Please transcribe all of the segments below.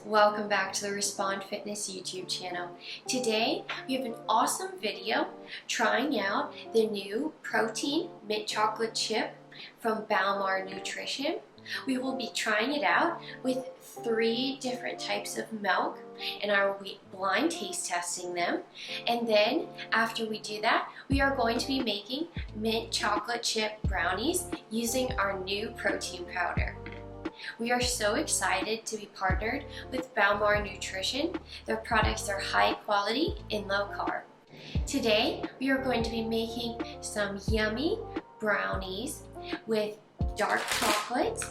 Welcome back to the Respond Fitness YouTube channel. Today we have an awesome video trying out the new protein mint chocolate chip from Bowmar Nutrition. We will be trying it out with 3 different types of milk and I will be blind taste testing them. And then after we do that, we are going to be making mint chocolate chip brownies using our new protein powder. We are so excited to be partnered with Bowmar Nutrition. Their products are high quality and low carb. Today, we are going to be making some yummy brownies with dark chocolate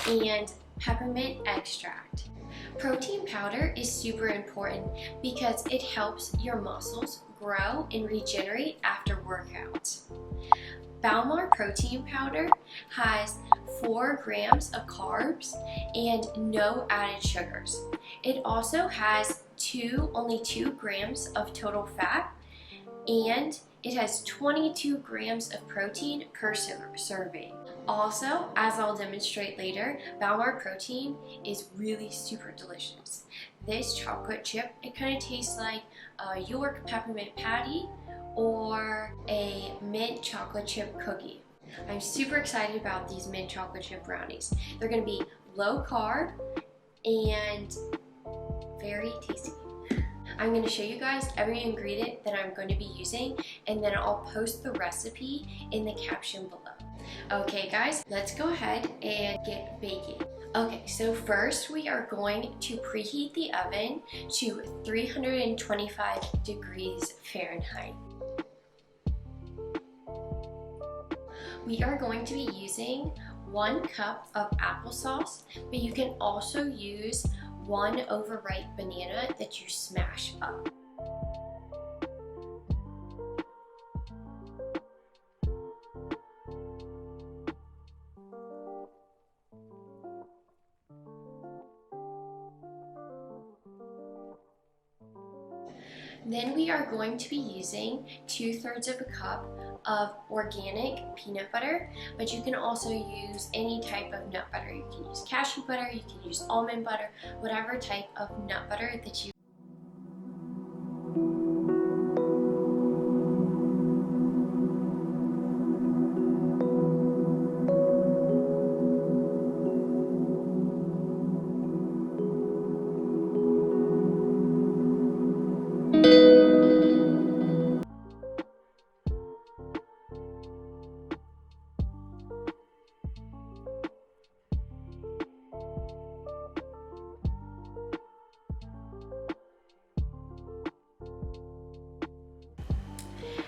and peppermint extract. Protein powder is super important because it helps your muscles grow and regenerate after workouts. Bowmar protein powder has 4 grams of carbs and no added sugars. It also has only 2 grams of total fat, and it has 22 grams of protein per serving. Also, as I'll demonstrate later, Bowmar protein is really super delicious. This chocolate chip, it kind of tastes like a York peppermint patty or a mint chocolate chip cookie. I'm super excited about these mint chocolate chip brownies. They're going to be low carb and very tasty. I'm going to show you guys every ingredient that I'm going to be using, and then I'll post the recipe in the caption below. Okay guys, let's go ahead and get baking. Okay, so first we are going to preheat the oven to 325 degrees Fahrenheit. We are going to be using 1 cup of applesauce, but you can also use 1 overripe banana that you smash up. Then we are going to be using 2/3 of a cup of organic peanut butter, but you can also use any type of nut butter. You can use cashew butter, you can use almond butter, whatever type of nut butter that you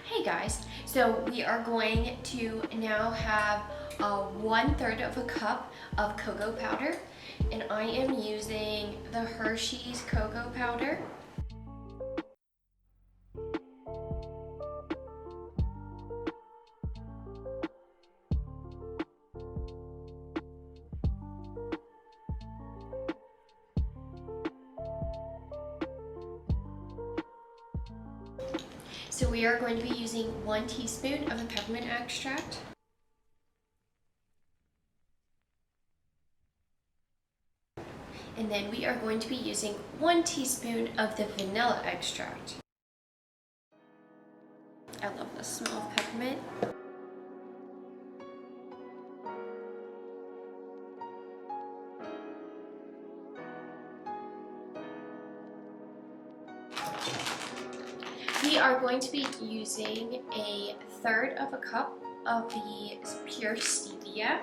Hey guys, so we are going to now have 1/3 of a cup of cocoa powder, and I am using the Hershey's cocoa powder. So we are going to be using 1 teaspoon of the peppermint extract. And then we are going to be using 1 teaspoon of the vanilla extract. I love the smell of peppermint. We are going to be using 1/3 of a cup of the pure stevia.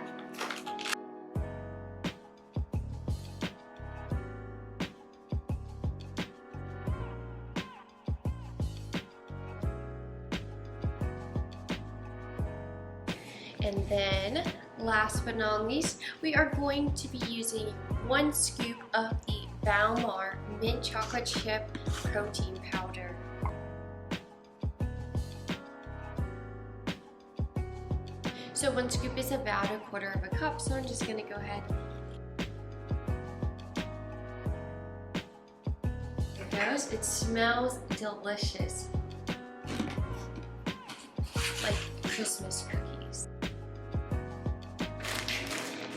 And then, last but not least, we are going to be using 1 scoop of the Bowmar mint chocolate chip protein powder. So 1 scoop is about 1/4 of a cup, so I'm just gonna go ahead. There it goes. It smells delicious. Like Christmas cookies.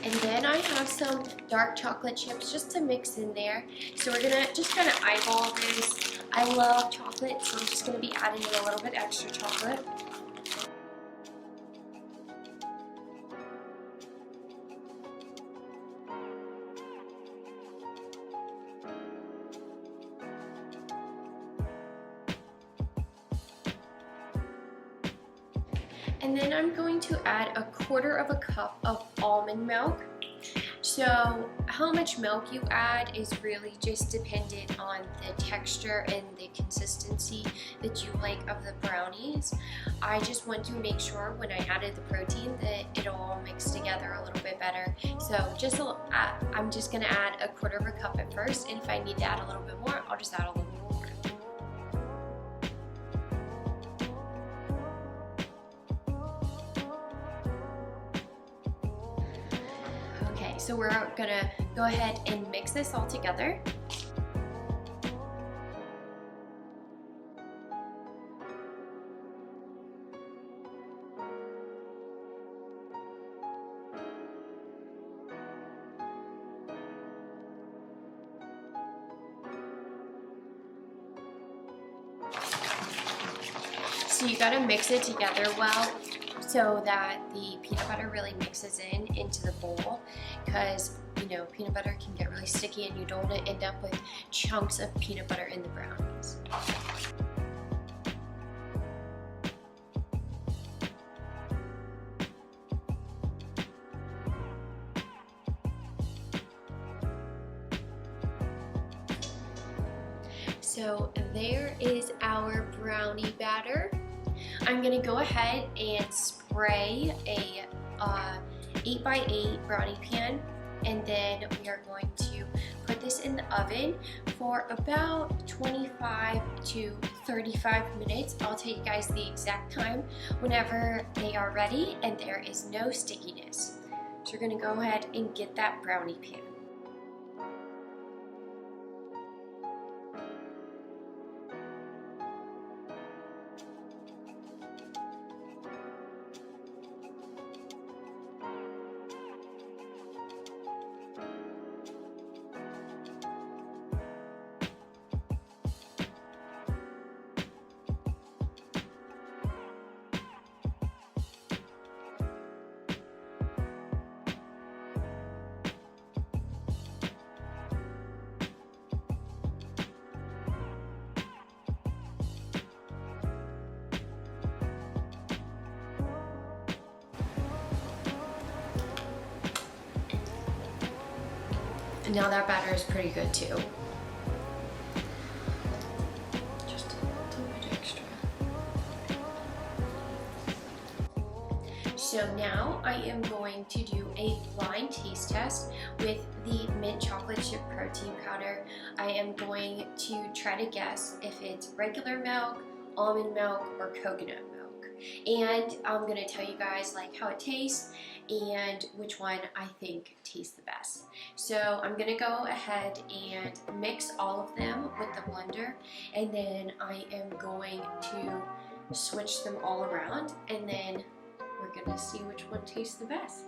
And then I have some dark chocolate chips just to mix in there. So we're gonna just kind of eyeball this. I love chocolate, so I'm just gonna be adding in a little bit extra chocolate. And then I'm going to add 1/4 cup of almond milk. So how much milk you add is really just dependent on the texture and the consistency that you like of the brownies. I just want to make sure when I added the protein that it all mixed together a little bit better. So I'm just gonna add 1/4 cup at first, and if I need to add a little bit more, I'll just add a little bit more. So we're gonna go ahead and mix this all together. So you gotta mix it together well, so that the peanut butter really mixes into the bowl, because you know peanut butter can get really sticky and you don't want to end up with chunks of peanut butter in the brownies. So there is our brownie batter. I'm gonna go ahead and spray a 8x8 brownie pan, and then we are going to put this in the oven for about 25 to 35 minutes. I'll tell you guys the exact time whenever they are ready and there is no stickiness. So we're gonna go ahead and get that brownie pan. And now that batter is pretty good too. Just a little bit extra. So now I am going to do a blind taste test with the mint chocolate chip protein powder. I am going to try to guess if it's regular milk, almond milk, or coconut milk. And I'm gonna tell you guys like how it tastes and which one I think tastes the best. So I'm gonna go ahead and mix all of them with the blender, and then I am going to switch them all around, and then we're gonna see which one tastes the best.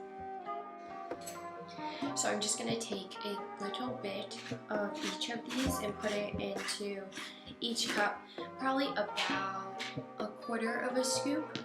So I'm just gonna take a little bit of each of these and put it into each cup, probably about 1/4 scoop.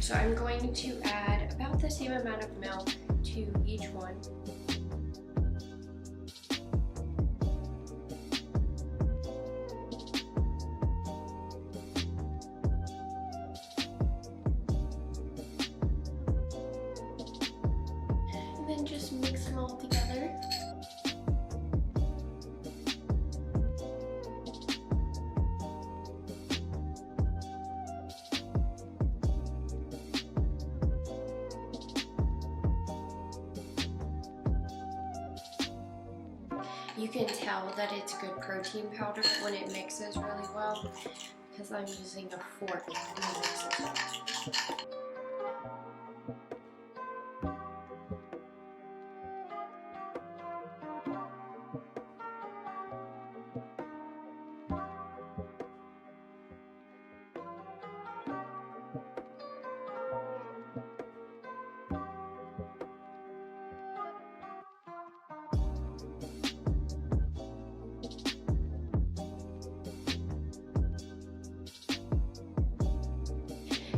So I'm going to add about the same amount of milk to each one. And then just mix them all together. You can tell that it's good protein powder when it mixes really well because I'm using a fork when it mixes well.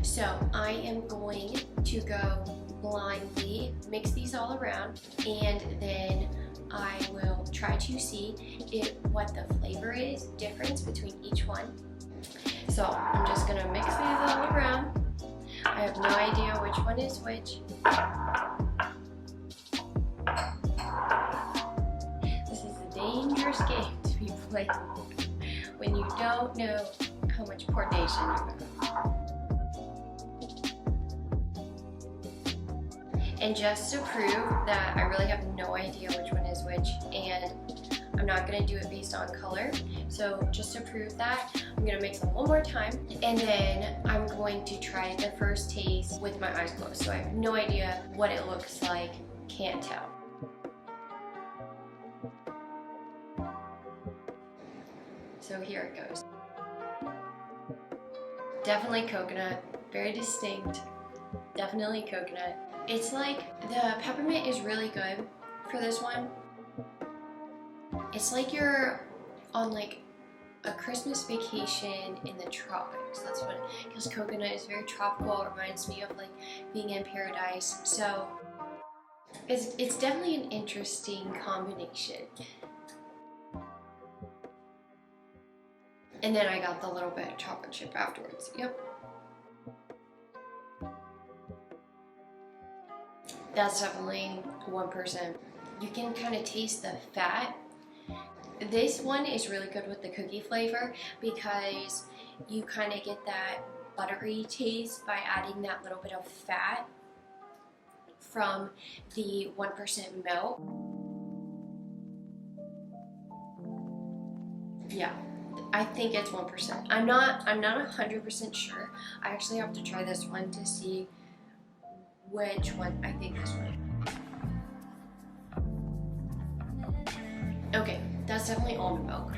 So I am going to go blindly mix these all around, and then I will try to see what the flavor is, difference between each one. So I'm just gonna mix these all around. I have no idea which one is which. This is a dangerous game to be played when you don't know how much coordination you have. And just to prove that I really have no idea which one is which, and I'm not going to do it based on color, so just to prove that, I'm going to mix them one more time, and then I'm going to try the first taste with my eyes closed, so I have no idea what it looks like, can't tell. So here it goes. Definitely coconut, very distinct, definitely coconut. It's like the peppermint is really good for this one. It's like you're on like a Christmas vacation in the tropics. That's what, because coconut is very tropical. It reminds me of like being in paradise. So it's definitely an interesting combination. And then I got the little bit of chocolate chip afterwards. Yep. That's definitely 1%. You can kind of taste the fat. This one is really good with the cookie flavor because you kind of get that buttery taste by adding that little bit of fat from the 1% milk. Yeah, I think it's 1%. I'm not 100% sure. I actually have to try this one to see which one. I think this one. Okay, that's definitely almond milk.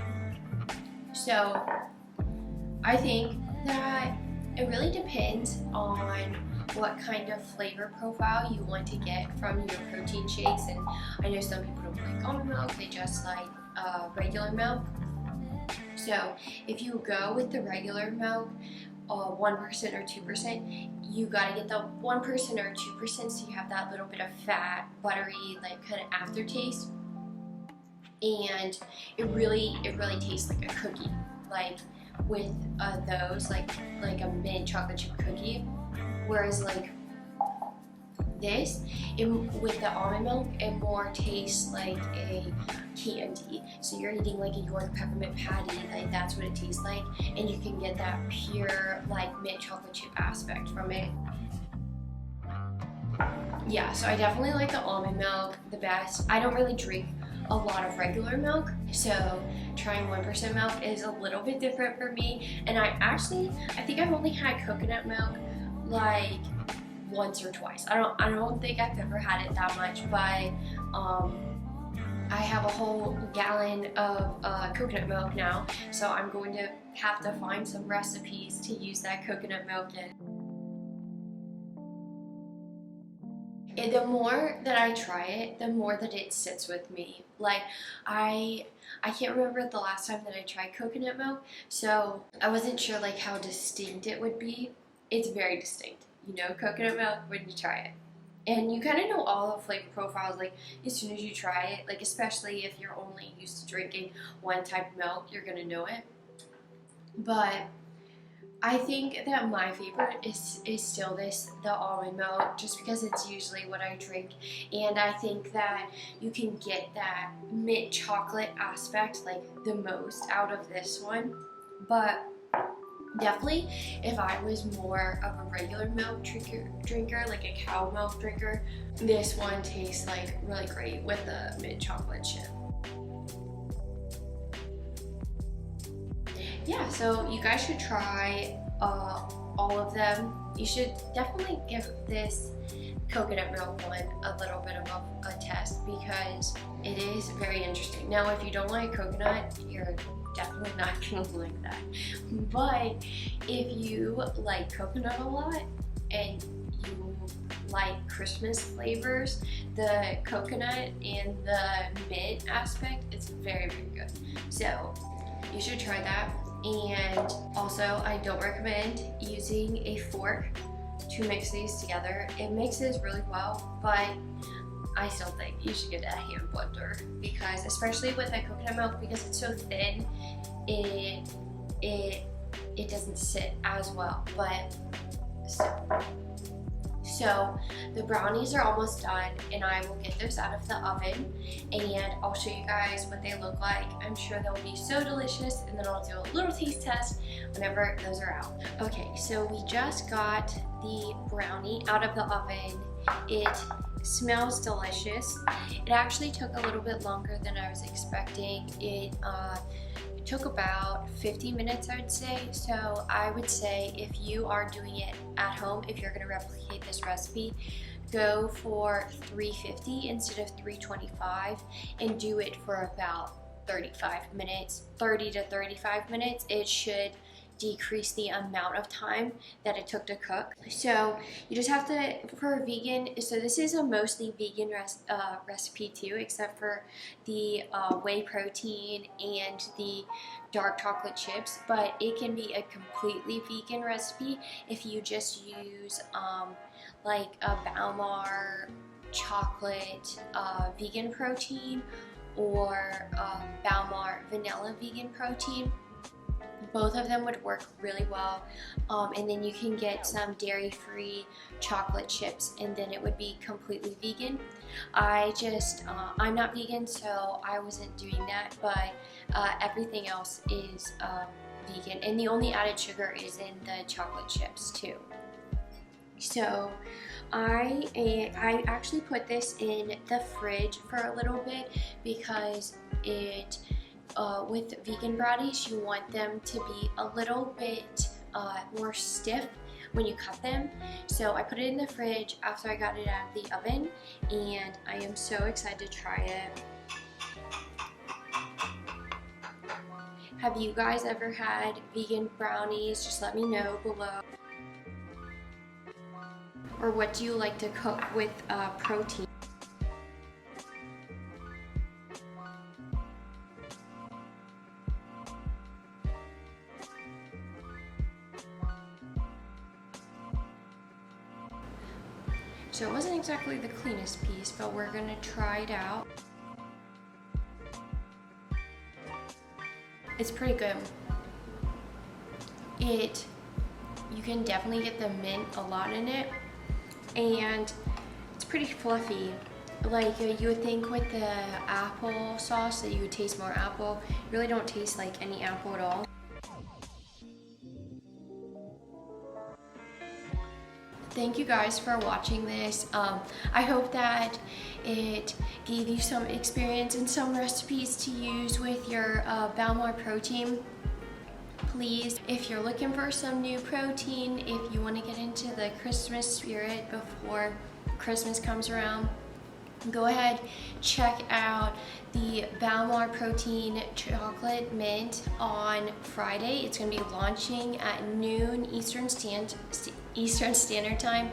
So I think that it really depends on what kind of flavor profile you want to get from your protein shakes. And I know some people don't like almond milk, they just like regular milk. So if you go with the regular milk, 1% or 2%, you gotta get the 1% or 2% so you have that little bit of fat, buttery, like kind of aftertaste. And it really tastes like a cookie, like with those, like a mint chocolate chip cookie. Whereas like this, with the almond milk, it more tastes like a candy. So you're eating like a York peppermint patty, like that's what it tastes like, and you can get that pure like mint chocolate chip aspect from it. Yeah, so I definitely like the almond milk the best. I don't really drink a lot of regular milk, so trying 1% milk is a little bit different for me. And I think I've only had coconut milk like once or twice. I don't think I've ever had it that much, but I have a whole gallon of coconut milk now, so I'm going to have to find some recipes to use that coconut milk in. And the more that I try it, the more that it sits with me. Like I can't remember the last time that I tried coconut milk, so I wasn't sure like how distinct it would be. It's very distinct. You know coconut milk when you try it. And you kind of know all the flavor profiles like as soon as you try it, like especially if you're only used to drinking one type of milk, you're gonna know it. But I think that my favorite is still the almond milk, just because it's usually what I drink, and I think that you can get that mint chocolate aspect like the most out of this one. But definitely, if I was more of a regular milk drinker, like a cow milk drinker, this one tastes like really great with the mint chocolate chip. yeah, so you guys should try all of them. You should definitely give this coconut milk one a little bit of a test because it is very interesting. Now, if you don't like coconut, you're definitely not gonna like that. But if you like coconut a lot and you like Christmas flavors, the coconut and the mint aspect is very, very good. So you should try that. And also, I don't recommend using a fork to mix these together. It mixes really well, but I still think you should get a hand blender because, especially with that coconut milk, because it's so thin, it doesn't sit as well. But so the brownies are almost done, and I will get those out of the oven and I'll show you guys what they look like. I'm sure they'll be so delicious, and then I'll do a little taste test whenever those are out. Okay, so we just got the brownie out of the oven. It smells delicious. It actually took a little bit longer than I was expecting. It took about 50 minutes, I would say. So I would say if you are doing it at home, if you're going to replicate this recipe, go for 350 instead of 325 and do it for about 35 minutes, 30 to 35 minutes. It should decrease the amount of time that it took to cook. So you just have to, for vegan, so this is a mostly vegan recipe too, except for the whey protein and the dark chocolate chips, but it can be a completely vegan recipe if you just use like a Bowmar chocolate vegan protein or Bowmar vanilla vegan protein. Both of them would work really well, and then you can get some dairy-free chocolate chips, and then it would be completely vegan. I'm not vegan, so I wasn't doing that, but everything else is vegan, and the only added sugar is in the chocolate chips too. So I actually put this in the fridge for a little bit because with vegan brownies, you want them to be a little bit more stiff when you cut them. So I put it in the fridge after I got it out of the oven, and I am so excited to try it. Have you guys ever had vegan brownies? Just let me know below. Or what do you like to cook with protein? So it wasn't exactly the cleanest piece, but we're gonna try it out. It's pretty good. You can definitely get the mint a lot in it, and it's pretty fluffy. Like you would think with the apple sauce that you would taste more apple. You really don't taste like any apple at all. Thank you guys for watching this. I hope that it gave you some experience and some recipes to use with your Bowmar protein. Please, if you're looking for some new protein, if you want to get into the Christmas spirit before Christmas comes around, go ahead, check out the Bowmar Protein Chocolate Mint on Friday. It's going to be launching at noon Eastern Standard Time.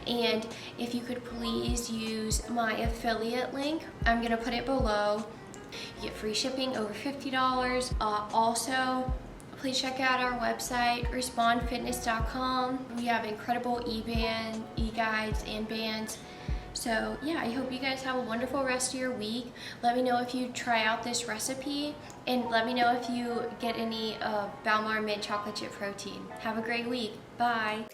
And if you could please use my affiliate link, I'm going to put it below. You get free shipping over $50. Also, please check out our website, respondfitness.com. We have incredible e-guides and bands. So yeah, I hope you guys have a wonderful rest of your week. Let me know if you try out this recipe, and let me know if you get any Bowmar mint chocolate chip protein. Have a great week. Bye.